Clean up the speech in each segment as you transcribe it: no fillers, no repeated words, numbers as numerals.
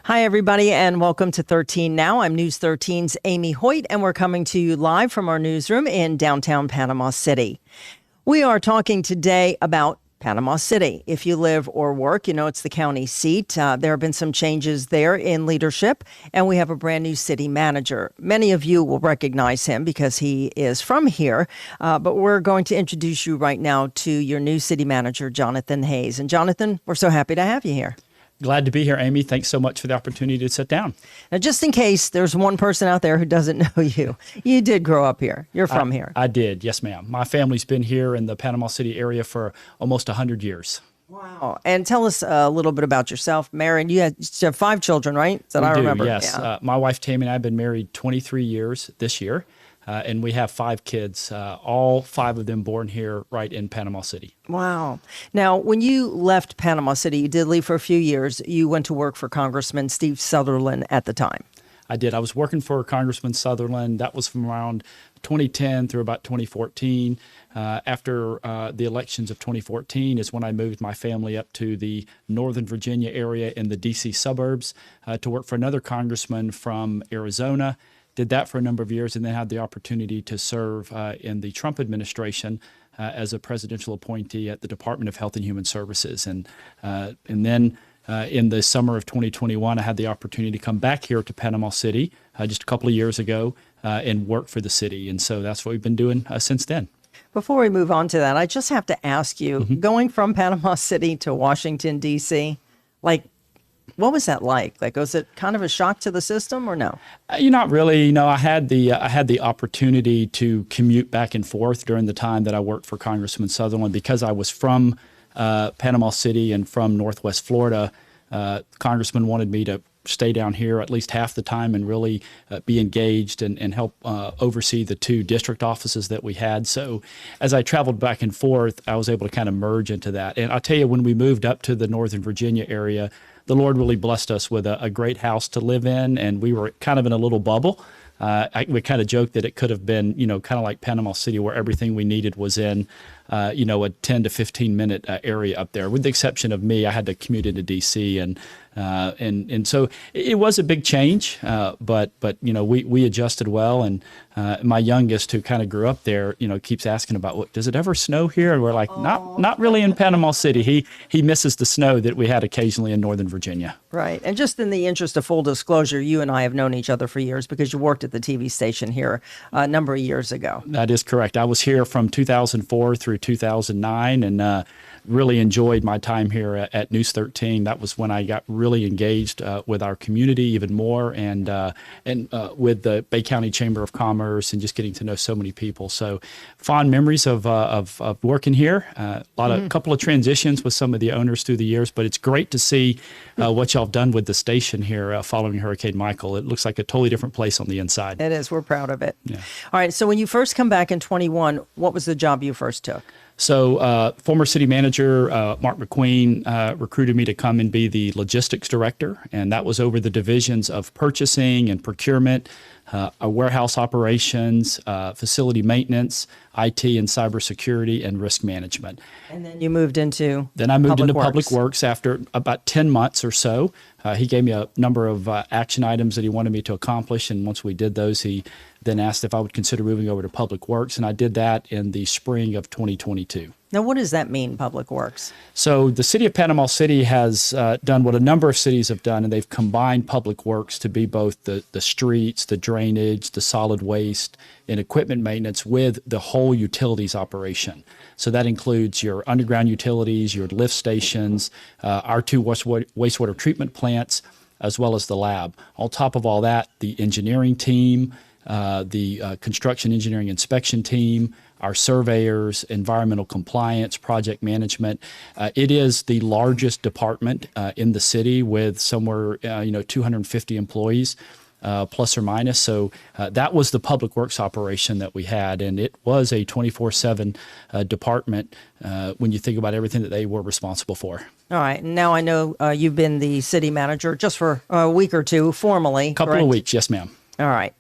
Hi, everybody, and welcome to 13 Now. I'm News 13's Amy Hoyt, and we're coming to you live from our newsroom in downtown Panama City. We are talking today about Panama City. If you live or work, you know it's the county seat. There have been some changes there in leadership, and we have a brand new city manager. Many of you will recognize him because he is from here, but we're going to introduce you right now to your new city manager, Jonathan Hayes. And Jonathan, we're so happy to have you here. Glad to be here, Amy. Thanks so much for the opportunity to sit down. Now, just in case there's one person out there who doesn't know you, you did grow up here. You're from here. I did, yes, ma'am. My family's been here in the Panama City area for almost 100 years. Wow. And tell us a little bit about yourself. Married, you have 5 children, right? I remember. Yes. Yeah. My wife, Tammy, and I have been married 23 years this year. And we have 5 kids, all 5 of them born here right in Panama City. Wow. Now, when you left Panama City, you did leave for a few years. You went to work for Congressman Steve Sutherland at the time. I did. I was working for Congressman Sutherland. That was from around 2010 through about 2014. After the elections of 2014 is when I moved my family up to the Northern Virginia area in the D.C. suburbs to work for another congressman from Arizona. Did that for a number of years and then had the opportunity to serve in the Trump administration as a presidential appointee at the Department of Health and Human Services. And then in the summer of 2021, I had the opportunity to come back here to Panama City just a couple of years ago and work for the city. And so that's what we've been doing since then. Before we move on to that, I just have to ask you, going from Panama City to Washington, D.C., what was that like? Was it kind of a shock to the system or no? Not really. I had the opportunity to commute back and forth during the time that I worked for Congressman Sutherland because I was from Panama City and from Northwest Florida. Congressman wanted me to stay down here at least half the time and really be engaged and help oversee the 2 district offices that we had. So as I traveled back and forth, I was able to kind of merge into that. And I'll tell you, when we moved up to the Northern Virginia area, the Lord really blessed us with a great house to live in, and we were kind of in a little bubble. We kind of joked that it could have been, kind of like Panama City, where everything we needed was in, a 10 to 15 minute area up there. With the exception of me, I had to commute into D.C. and so it was a big change, but we adjusted well. And my youngest, who kind of grew up there, keeps asking about, does it ever snow here? And we're like, not really in Panama City. He misses the snow that we had occasionally in Northern Virginia. Right. And just in the interest of full disclosure, you and I have known each other for years because you worked at the TV station here a number of years ago. That is correct. I was here from 2004 through 2009 and really enjoyed my time here at News 13. That was when I got really engaged with our community even more and with the Bay County Chamber of Commerce and just getting to know so many people. So fond memories of working here. A couple of transitions with some of the owners through the years, but it's great to see what y'all have done with the station here following Hurricane Michael. It looks like a totally different place on the inside. It is. We're proud of it. Yeah. All right. So when you first come back in 21, what was the job you first took? So former city manager Mark McQueen recruited me to come and be the logistics director, and that was over the divisions of purchasing and procurement, warehouse operations, facility maintenance, IT and cybersecurity, and risk management. And then you moved into Public Works after about 10 months or so. He gave me a number of action items that he wanted me to accomplish, and once we did those, he then asked if I would consider moving over to Public Works, and I did that in the spring of 2022. Now, what does that mean, Public Works? So the city of Panama City has done what a number of cities have done, and they've combined Public Works to be both the streets, the drainage, the solid waste, and equipment maintenance with the whole utilities operation. So that includes your underground utilities, your lift stations, our 2 wastewater treatment plants, as well as the lab. On top of all that, the engineering team, the construction engineering inspection team, our surveyors, environmental compliance, project management. It is the largest department in the city with somewhere, 250 employees. Plus or minus. So that was the Public Works operation that we had, and it was a 24/7 department when you think about everything that they were responsible for. All right. Now I know you've been the city manager just for a week or two formally. Couple of weeks, yes, ma'am. All right.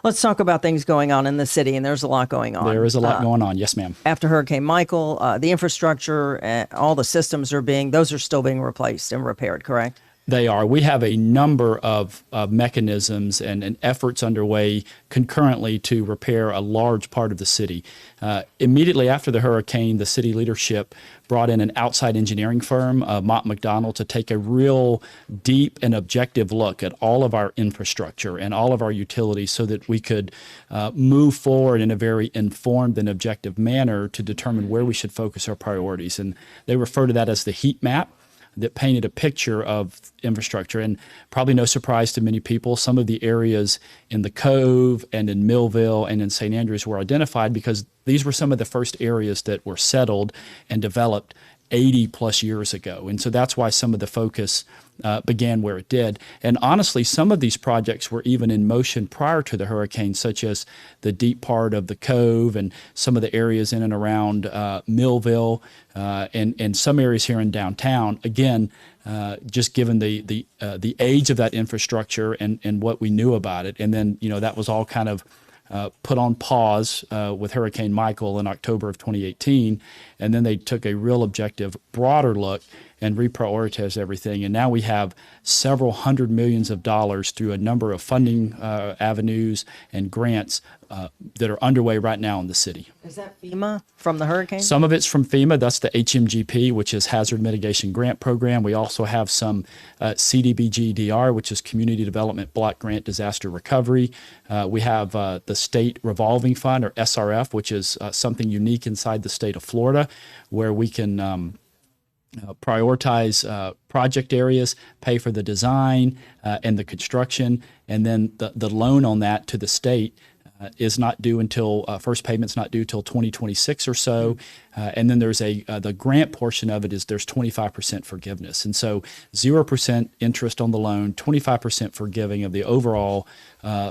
Let's talk about things going on in the city, and there's a lot going on. There is a lot going on, yes, ma'am. After Hurricane Michael, the infrastructure, all the systems those are still being replaced and repaired, correct? They are. We have a number of mechanisms and efforts underway concurrently to repair a large part of the city. Immediately after the hurricane, the city leadership brought in an outside engineering firm, Mott McDonald, to take a real deep and objective look at all of our infrastructure and all of our utilities so that we could move forward in a very informed and objective manner to determine where we should focus our priorities. And they refer to that as the heat map that painted a picture of infrastructure. And probably no surprise to many people, some of the areas in the Cove and in Millville and in St. Andrews were identified because these were some of the first areas that were settled and developed 80 plus years ago. And so that's why some of the focus began where it did. And honestly, some of these projects were even in motion prior to the hurricane, such as the deep part of the Cove and some of the areas in and around Millville and some areas here in downtown. Again, just given the age of that infrastructure and what we knew about it. And then, that was all kind of put on pause with Hurricane Michael in October of 2018, and then they took a real objective, broader look and reprioritized everything. And now we have several hundred millions of dollars through a number of funding avenues and grants that are underway right now in the city. Is that FEMA from the hurricane? Some of it's from FEMA. That's the HMGP, which is Hazard Mitigation Grant Program. We also have some CDBG-DR, which is Community Development Block Grant Disaster Recovery. We have the State Revolving Fund, or SRF, which is something unique inside the state of Florida, where we can prioritize project areas, pay for the design and the construction, and then the loan on that to the state is not due until first payment's not due till 2026 or so, and then there's the grant portion of it is there's 25% forgiveness, and so 0% interest on the loan, 25% forgiving of the overall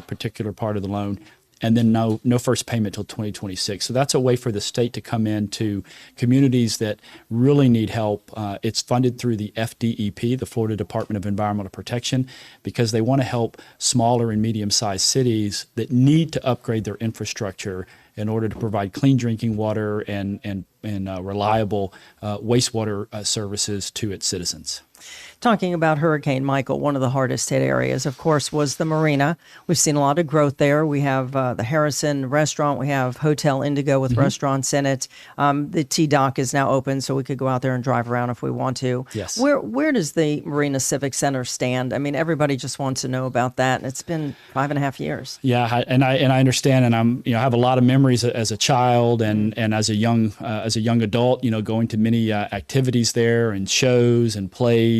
particular part of the loan, and then no first payment till 2026. So that's a way for the state to come in to communities that really need help. It's funded through the FDEP, the Florida Department of Environmental Protection, because they want to help smaller and medium-sized cities that need to upgrade their infrastructure in order to provide clean drinking water and reliable wastewater services to its citizens. Talking about Hurricane Michael, one of the hardest hit areas, of course, was the Marina. We've seen a lot of growth there. We have the Harrison restaurant. We have Hotel Indigo with restaurants in it. The T-Dock is now open, so we could go out there and drive around if we want to. Yes. Where does the Marina Civic Center stand? I mean, everybody just wants to know about that, and it's been 5.5 years. Yeah, and I understand, and I have a lot of memories as a child and as a young adult. Going to many activities there and shows and plays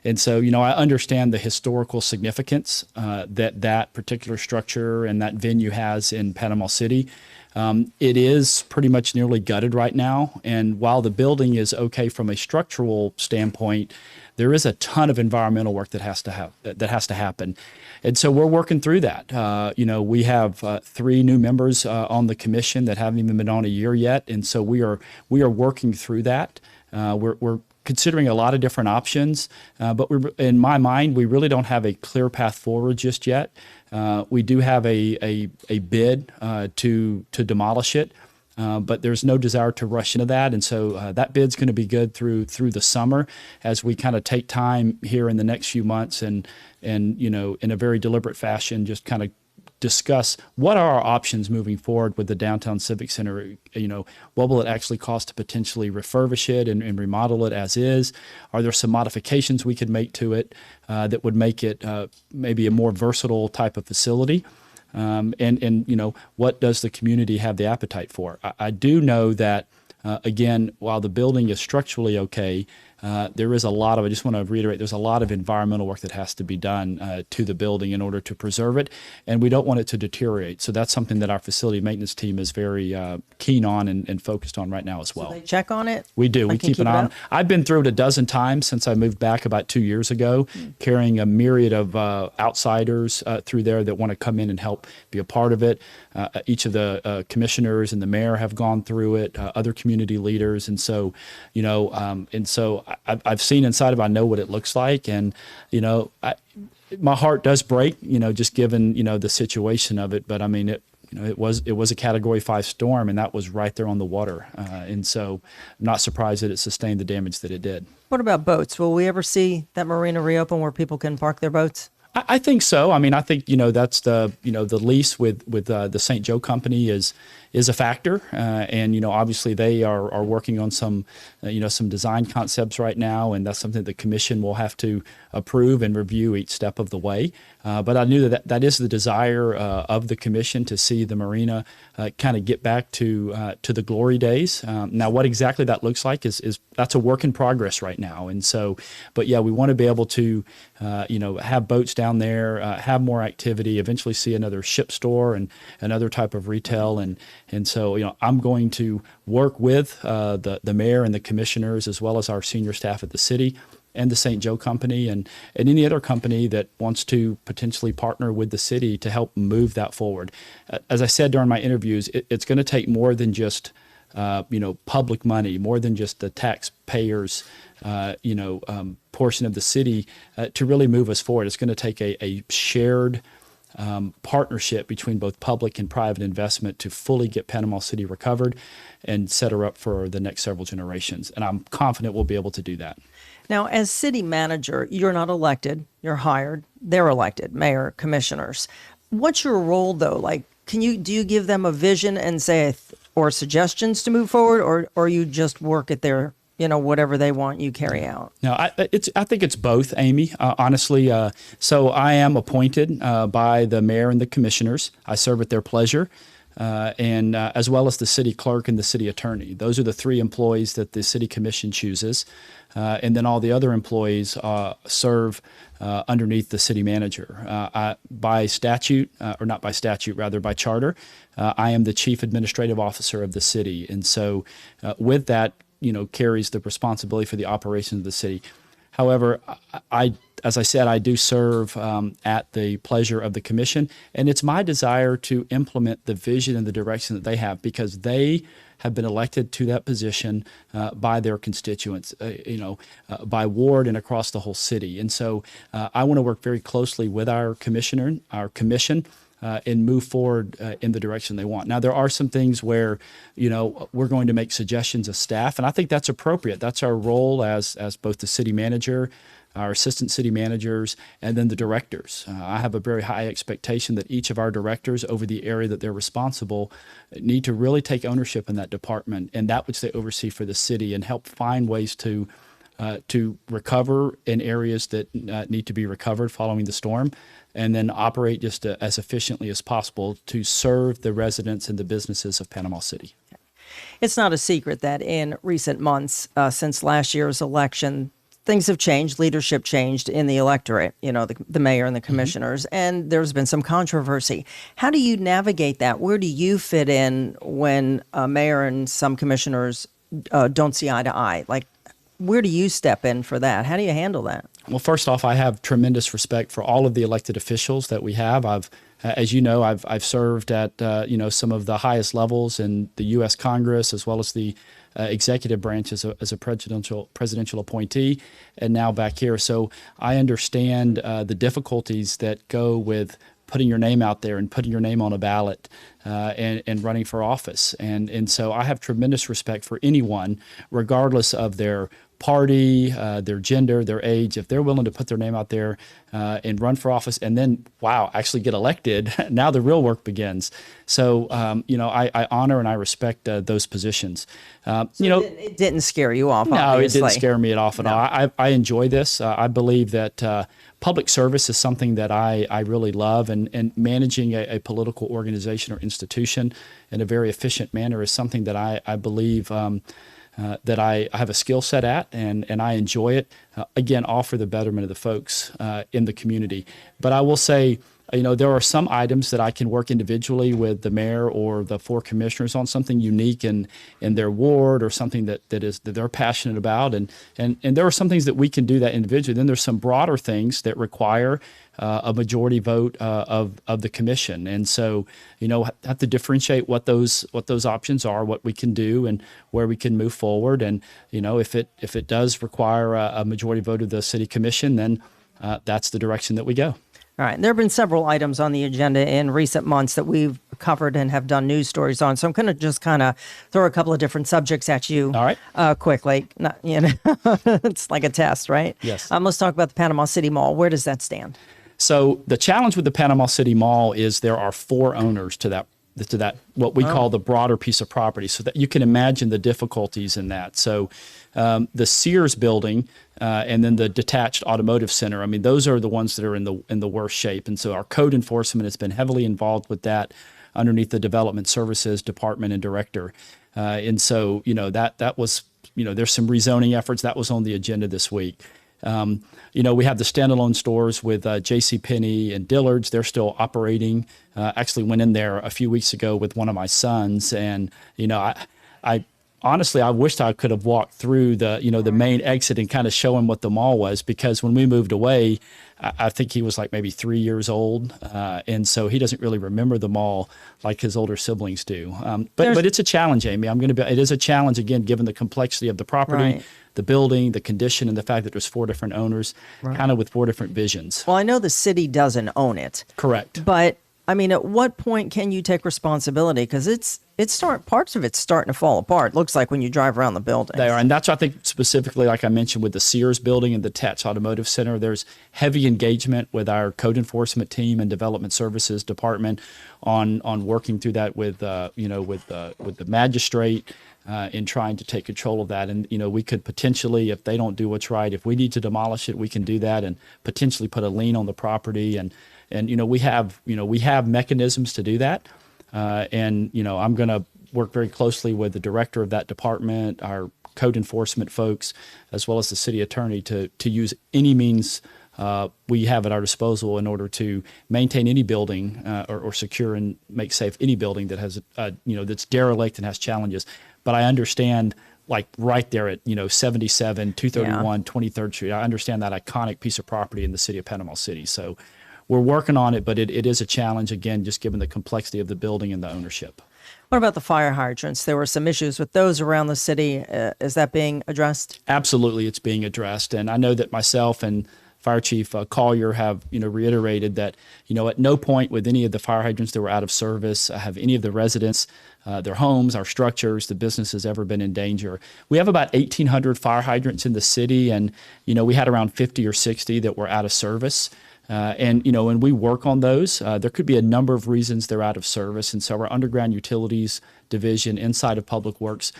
and so, I understand the historical significance that particular structure and that venue has in Panama City. It is pretty much nearly gutted right now. And while the building is okay from a structural standpoint, there is a ton of environmental work that has to happen. And so we're working through that. We have 3 new members on the commission that haven't even been on a year yet. And so we are working through that. We're considering a lot of different options, but in my mind, we really don't have a clear path forward just yet. We do have a bid to demolish it, but there's no desire to rush into that, and so that bid's going to be good through the summer as we kind of take time here in the next few months and in a very deliberate fashion, just kind of discuss what are our options moving forward with the downtown Civic Center. What will it actually cost to potentially refurbish it and remodel it as is? Are there some modifications we could make to it that would make it maybe a more versatile type of facility? And what does the community have the appetite for? I do know that, again, while the building is structurally okay, there is a lot of, I just want to reiterate, there's a lot of environmental work that has to be done to the building in order to preserve it, and we don't want it to deteriorate. So that's something that our facility maintenance team is very keen on and focused on right now as well. So they check on it? We do. We keep an eye on it. I've been through it a dozen times since I moved back about 2 years ago, carrying a myriad of outsiders through there that want to come in and help be a part of it. Each of the commissioners and the mayor have gone through it, other community leaders. And so, I've seen inside of it. I know what it looks like. And, my heart does break, just given, the situation of it. But I mean, it was a Category 5 storm, and that was right there on the water. And so I'm not surprised that it sustained the damage that it did. What about boats? Will we ever see that marina reopen where people can park their boats? I think so. I mean, I think, that's the lease with the St. Joe company is a factor. And, obviously they are working on some design concepts right now. And that's something the commission will have to approve and review each step of the way. But I knew that is the desire of the commission to see the marina kind of get back to the glory days. Now, what exactly that looks like is that's a work in progress right now. And so, but yeah, we want to be able to, have boats down there, have more activity, eventually see another ship store and another type of retail. And so, I'm going to work with the mayor and the commissioners, as well as our senior staff at the city and the St. Joe company and any other company that wants to potentially partner with the city to help move that forward. As I said during my interviews, it's going to take more than just public money, more than just the taxpayers, portion of the city to really move us forward. It's going to take a shared partnership between both public and private investment to fully get Panama City recovered and set her up for the next several generations. And I'm confident we'll be able to do that. Now, as city manager, you're not elected, you're hired, they're elected, mayor, commissioners. What's your role though? Like, do you give them a vision and say, or suggestions to move forward, or you just work at their, whatever they want you carry out? No, I think it's both, Amy, honestly. So I am appointed by the mayor and the commissioners. I serve at their pleasure. And as well as the city clerk and the city attorney. Those are the three employees that the city commission chooses. And then all the other employees serve underneath the city manager. By statute, or not by statute, rather by charter, I am the chief administrative officer of the city. And so with that, carries the responsibility for the operations of the city. However, as I said, I do serve at the pleasure of the commission, and it's my desire to implement the vision and the direction that they have, because they have been elected to that position by their constituents, by ward and across the whole city. And so I want to work very closely with our commission, and move forward in the direction they want. Now, there are some things where, we're going to make suggestions as staff, and I think that's appropriate. That's our role as both the city manager, our assistant city managers, and then the directors. I have a very high expectation that each of our directors over the area that they're responsible need to really take ownership in that department and that which they oversee for the city, and help find ways to recover in areas that need to be recovered following the storm, and then operate just as efficiently as possible to serve the residents and the businesses of Panama City. It's not a secret that in recent months, since last year's election, things have changed, leadership changed in the electorate, the mayor and the commissioners, and there's been some controversy. How do you navigate that? Where do you fit in when a mayor and some commissioners don't see eye to eye? Like, where do you step in for that? How do you handle that? Well, first off, I have tremendous respect for all of the elected officials that we have. As you know, I've served at some of the highest levels in the U.S. Congress, as well as the executive branch as a presidential appointee, and now back here. So I understand the difficulties that go with putting your name out there and putting your name on a ballot and running for office. And so I have tremendous respect for anyone, regardless of their party, their gender, their age. If they're willing to put their name out there and run for office and then, actually get elected, now the real work begins. So, I honor and I respect those positions. It didn't scare you off, no, obviously. It didn't scare me off at all. I enjoy this. I believe that public service is something that I really love, and managing a political organization or institution in a very efficient manner is something that I believe that I have a skill set at, and I enjoy it. Again, all for the betterment of the folks in the community. But I will say, there are some items that I can work individually with the mayor or the four commissioners on, something unique in their ward or something that they're passionate about. And there are some things that we can do that individually. Then there's some broader things that require a majority vote of the commission. And so, have to differentiate what those options are, what we can do, and where we can move forward. And, if it does require a majority vote of the city commission, then that's the direction that we go. All right. There have been several items on the agenda in recent months that we've covered and have done news stories on. So I'm going to just kind of throw a couple of different subjects at you. All right. Quickly. Not, it's like a test, right? Yes. Let's talk about the Panama City Mall. Where does that stand? So the challenge with the Panama City Mall is there are 4 owners to that what we call the broader piece of property, so that you can imagine the difficulties in that. So the Sears building and then the detached automotive center, I mean, those are the ones that are in the worst shape. And so our code enforcement has been heavily involved with that underneath the development services department and director. And so, that was, there's some rezoning efforts that was on the agenda this week. We have the standalone stores with JCPenney and Dillard's. They're still operating. Actually went in there a few weeks ago with one of my sons. And, I honestly, I wished I could have walked through the main exit and kind of show him what the mall was, because when we moved away, I think he was like maybe 3 years old. And so he doesn't really remember the mall like his older siblings do. But it's a challenge, Amy. It is a challenge, again, given the complexity of the property. Right. The building, the condition, and the fact that there's 4 different owners, kind of with 4 different visions. Well, I know the city doesn't own it. Correct. But I mean, at what point can you take responsibility? Because parts of it's starting to fall apart. Looks like when you drive around the building. They are, and that's, I think, specifically, like I mentioned, with the Sears building and the Detached Automotive Center. There's heavy engagement with our code enforcement team and development services department on working through that with the magistrate. In trying to take control of that. And, we could potentially, if they don't do what's right, if we need to demolish it, we can do that and potentially put a lien on the property. And we have mechanisms to do that. I'm going to work very closely with the director of that department, our code enforcement folks, as well as the city attorney to use any means we have at our disposal in order to maintain any building or secure and make safe any building that has, that's derelict and has challenges. But I understand, like right there at 77, 231, 23rd Street. I understand that iconic piece of property in the city of Panama City. So we're working on it, but it is a challenge, again, just given the complexity of the building and the ownership. What about the fire hydrants? There were some issues with those around the city. Is that being addressed? Absolutely, it's being addressed. And I know that myself and Fire Chief Collier have reiterated that at no point with any of the fire hydrants that were out of service have any of the residents, their homes, our structures, the businesses ever been in danger. We have about 1,800 fire hydrants in the city, and we had around 50 or 60 that were out of service. And when we work on those, there could be a number of reasons they're out of service. And so our underground utilities division inside of Public Works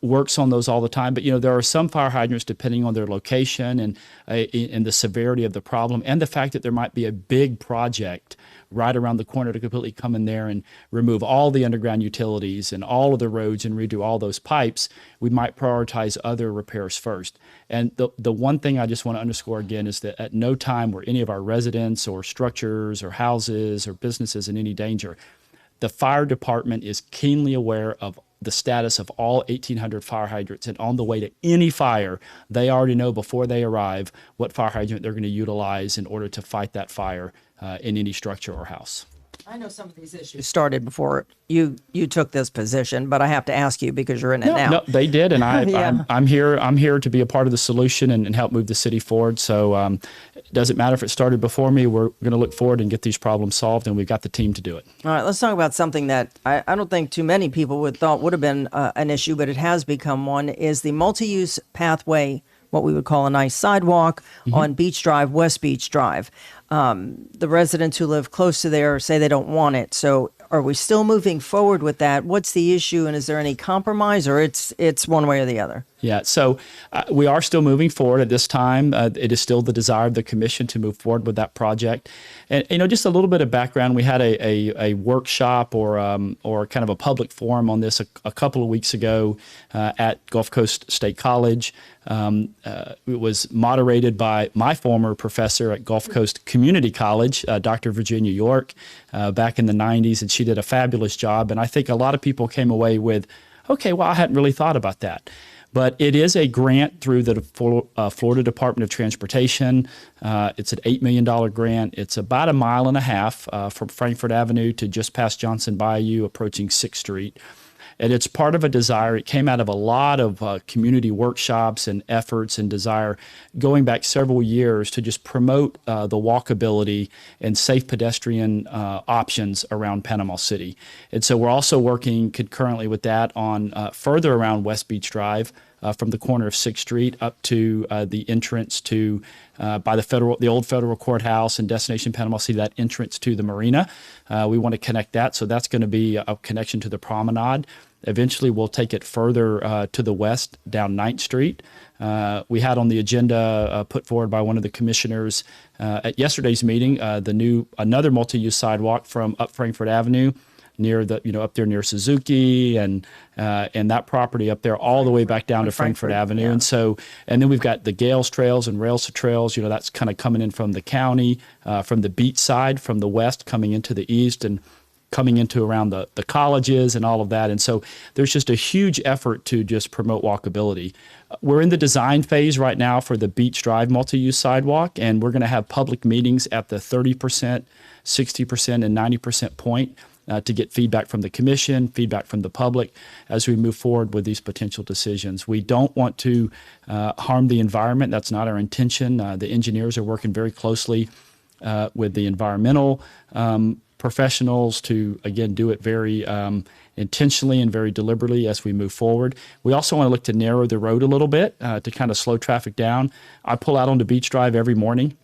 works on those all the time. But, there are some fire hydrants, depending on their location and the severity of the problem and the fact that there might be a big project right around the corner to completely come in there and remove all the underground utilities and all of the roads and redo all those pipes, we might prioritize other repairs first. And the one thing I just want to underscore again is that at no time were any of our residents or structures or houses or businesses in any danger. The fire department is keenly aware of the status of all 1,800 fire hydrants, and on the way to any fire, they already know before they arrive what fire hydrant they're going to utilize in order to fight that fire in any structure or house. I know some of these issues started before you took this position, but I have to ask you because you're in it now. No, they did, and Yeah. I'm here to be a part of the solution and help move the city forward. So it doesn't matter if it started before me. We're going to look forward and get these problems solved, and we've got the team to do it. All right, let's talk about something that I don't think too many people would have been an issue, but it has become one, is the MultiUse Pathway, what we would call a nice sidewalk on Beach Drive, West Beach Drive. The residents who live close to there say they don't want it. So are we still moving forward with that? What's the issue, and is there any compromise, or it's one way or the other? Yeah, so we are still moving forward at this time. It is still the desire of the commission to move forward with that project. And just a little bit of background: we had a workshop or kind of a public forum on this a couple of weeks ago at Gulf Coast State College. It was moderated by my former professor at Gulf Coast Community College, Dr. Virginia York, back in the 90s, and she did a fabulous job. And I think a lot of people came away with, okay, well, I hadn't really thought about that. But it is a grant through the Florida Department of Transportation. It's an $8 million grant. It's about 1.5 miles from Frankfort Avenue to just past Johnson Bayou, approaching 6th Street. And it's part of a desire. It came out of a lot of community workshops and efforts and desire going back several years to just promote the walkability and safe pedestrian options around Panama City. And so we're also working concurrently with that on further around West Beach Drive, from the corner of 6th Street up to the entrance to by the old federal courthouse and Destination Panama City, that entrance to the Marina. We want to connect that, so that's going to be a connection to the promenade. Eventually, we'll take it further to the west down 9th Street. We had on the agenda put forward by one of the commissioners at yesterday's meeting another multi-use sidewalk from up Frankfurt Avenue, near the up there near Suzuki and that property up there all the way back down to Frankfurt Avenue. Yeah. And then we've got the Gales Trails and Rails Trails, that's kind of coming in from the county, from the beach side, from the west, coming into the east and coming into around the colleges and all of that. And so there's just a huge effort to just promote walkability. We're in the design phase right now for the Beach Drive multi-use sidewalk, and we're going to have public meetings at the 30%, 60%, and 90% point to get feedback from the commission, feedback from the public as we move forward with these potential decisions. We don't want to harm the environment. That's not our intention. The engineers are working very closely with the environmental professionals to, again, do it very intentionally and very deliberately as we move forward. We also want to look to narrow the road a little bit to kind of slow traffic down. I pull out onto Beach Drive every morning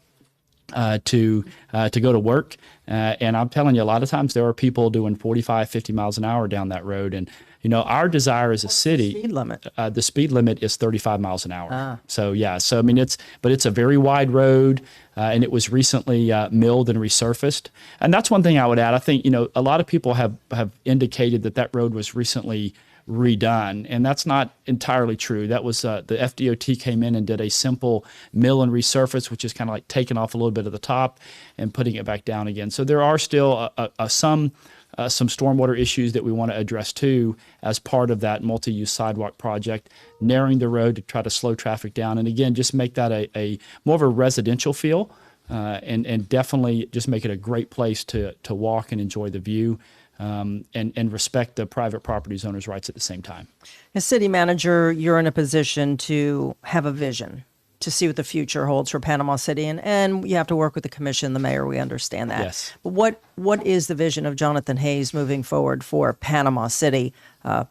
to go to work. And I'm telling you, a lot of times there are people doing 45, 50 miles an hour down that road. And, our desire as a city, the speed limit is 35 miles an hour. So, yeah. So, I mean, it's a very wide road, and it was recently milled and resurfaced. And that's one thing I would add. I think, a lot of people have indicated that road was recently redone, and that's not entirely true. That was the FDOT came in and did a simple mill and resurface, which is kind of like taking off a little bit of the top and putting it back down again. So there are still some stormwater issues that we want to address too as part of that multi-use sidewalk project, narrowing the road to try to slow traffic down, and again, just make that a more of a residential feel, and definitely just make it a great place to walk and enjoy the view. And respect the private property owners' rights at the same time. As city manager, you're in a position to have a vision, to see what the future holds for Panama City, and you have to work with the commission, the mayor. We understand that. Yes. But what is the vision of Jonathan Hayes moving forward for Panama City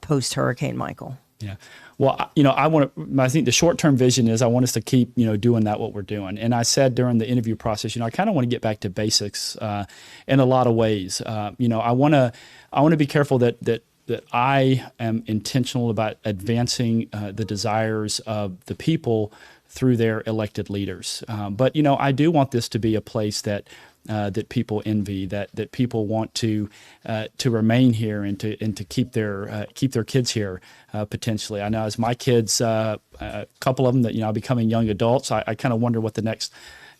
post Hurricane Michael? Yeah. Well, I think the short-term vision is I want us to keep, doing what we're doing. And I said during the interview process, I kind of want to get back to basics in a lot of ways. I want to be careful that I am intentional about advancing the desires of the people through their elected leaders. But I do want this to be a place that people envy, that people want to remain here and to keep their kids here potentially. I know as my kids, a couple of them that are becoming young adults, I kind of wonder what the next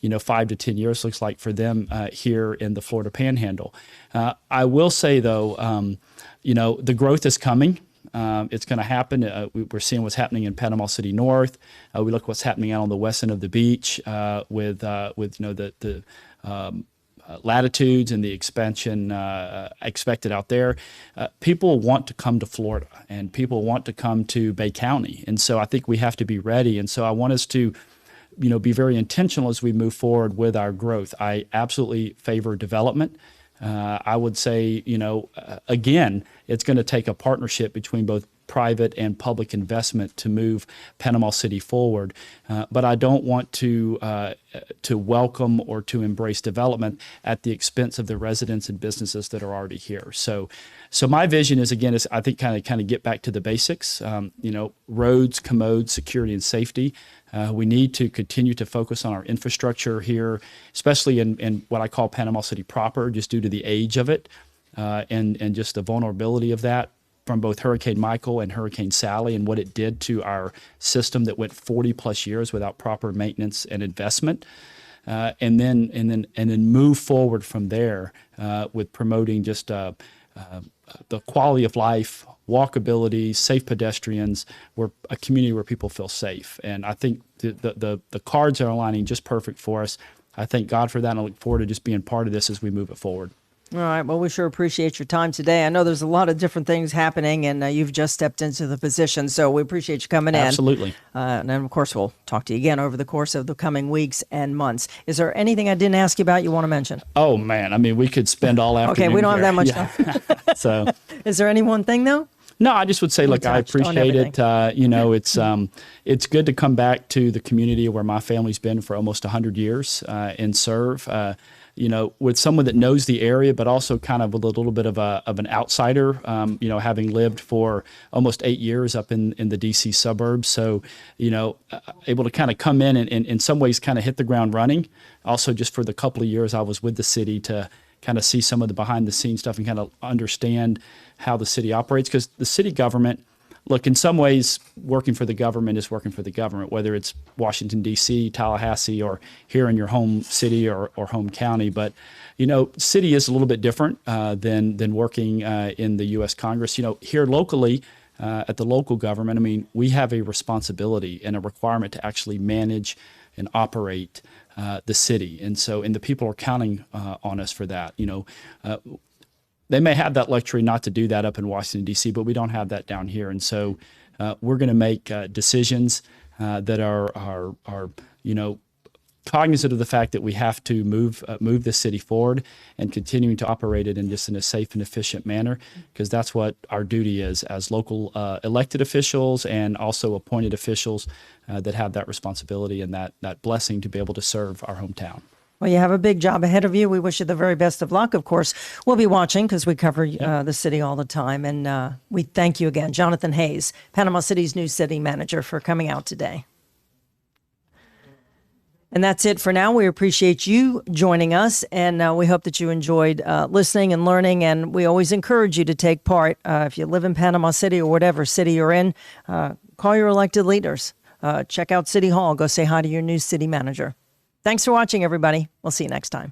5 to 10 years looks like for them here in the Florida Panhandle. I will say though, the growth is coming. It's going to happen. We're seeing what's happening in Panama City North. We look what's happening out on the west end of the beach with the latitudes and the expansion expected out there. People want to come to Florida, and people want to come to Bay County, and so I think we have to be ready. And so I want us to, be very intentional as we move forward with our growth. I absolutely favor development. I would say, again, it's going to take a partnership between both private and public investment to move Panama City forward. But I don't want to welcome or to embrace development at the expense of the residents and businesses that are already here. So my vision is, again, I think kind of get back to the basics. Roads, commodes, security, and safety. We need to continue to focus on our infrastructure here, especially in what I call Panama City proper, just due to the age of it and just the vulnerability of that from both Hurricane Michael and Hurricane Sally, and what it did to our system that went 40 plus years without proper maintenance and investment. And then move forward from there with promoting just the quality of life, walkability, safe pedestrians. We're a community where people feel safe. And I think the cards are aligning just perfect for us. I thank God for that, and I look forward to just being part of this as we move it forward. All right. Well, we sure appreciate your time today. I know there's a lot of different things happening, and you've just stepped into the position, so we appreciate you coming in. Absolutely. And then, of course, we'll talk to you again over the course of the coming weeks and months. Is there anything I didn't ask you about you want to mention? Oh, man. I mean, we could spend all afternoon. Okay, we don't have that much time. time. So, is there any one thing, though? No, I just would say, look, I appreciate it. It's good to come back to the community where my family's been for almost 100 years and serve. With someone that knows the area, but also kind of with a little bit of an outsider, having lived for almost 8 years up in the DC suburbs. So, able to kind of come in and in some ways kind of hit the ground running. Also, just for the couple of years I was with the city to kind of see some of the behind the scenes stuff and kind of understand how the city operates. Because the city government, look, in some ways, working for the government is working for the government, whether it's Washington, D.C., Tallahassee, or here in your home city or home county. But, city is a little bit different than working in the U.S. Congress. Here locally, at the local government, I mean, we have a responsibility and a requirement to actually manage and operate the city. And the people are counting on us for that. They may have that luxury not to do that up in Washington, D.C., but we don't have that down here. And so we're going to make decisions that are cognizant of the fact that we have to move the city forward and continuing to operate it in a safe and efficient manner, because that's what our duty is as local elected officials and also appointed officials that have that responsibility and that blessing to be able to serve our hometown. Well, you have a big job ahead of you. We wish you the very best of luck. Of course, we'll be watching because we cover the city all the time. And we thank you again, Jonathan Hayes, Panama City's new city manager, for coming out today. And that's it for now. We appreciate you joining us, and we hope that you enjoyed listening and learning. And we always encourage you to take part. If you live in Panama City or whatever city you're in, call your elected leaders. Check out City Hall. Go say hi to your new city manager. Thanks for watching, everybody. We'll see you next time.